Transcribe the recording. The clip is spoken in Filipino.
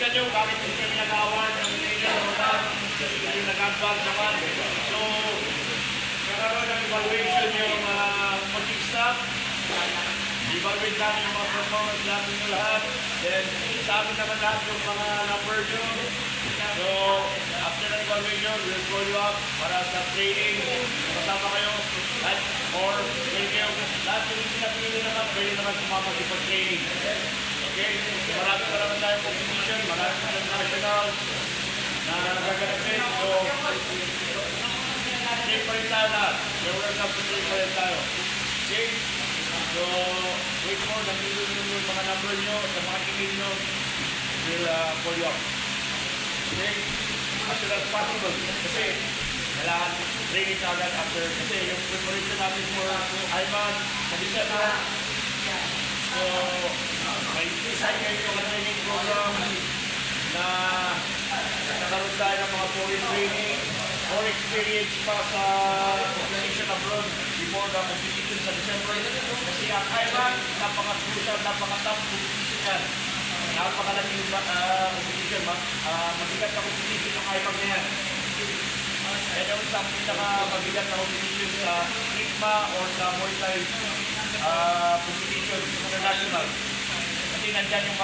Kita nyo, bakit hindi kami nag-award ng trainer o lang, kasi kayo nag-advance naman. So, nagkaroon ng evaluation yung coaching staff. Evaluate namin yung mga performance namin yung lahat. Then, sa amin naman lahat yung mga number nyo. So, after ng evaluation, we'll call you up para sa training. Kasama kayo. Or, pwede kayo, lahat yung pinapili naman, pwede naman sumama sa training. Okay? So, marami pa naman tayong competition, marami pa ng national na nagaganapin. So, train pa rin tayo lahat. World Cup train pa rin tayo. Okay? So, wait for, nandito yung mga number nyo, sa mga email nyo, we'll call you up. Okay? As soon as possible. Kasi, kailangan training na agad after. Kasi yung preparation natin for IMAN, sa December. So, may design kayo yung mga training program na nakaroon tayo ng mga foreign training or experience pa sa competition abroad before the competition sa December. Kasi ang IMAN, napaka-crucial, napaka-top competition yan. Napakalaking competition. Mabigat na competition ng IMAN na yan. Kaya naman sa pinaka-mabigat na competition sa ICMA or sa Muay Thai competition international. Kasi nandyan yung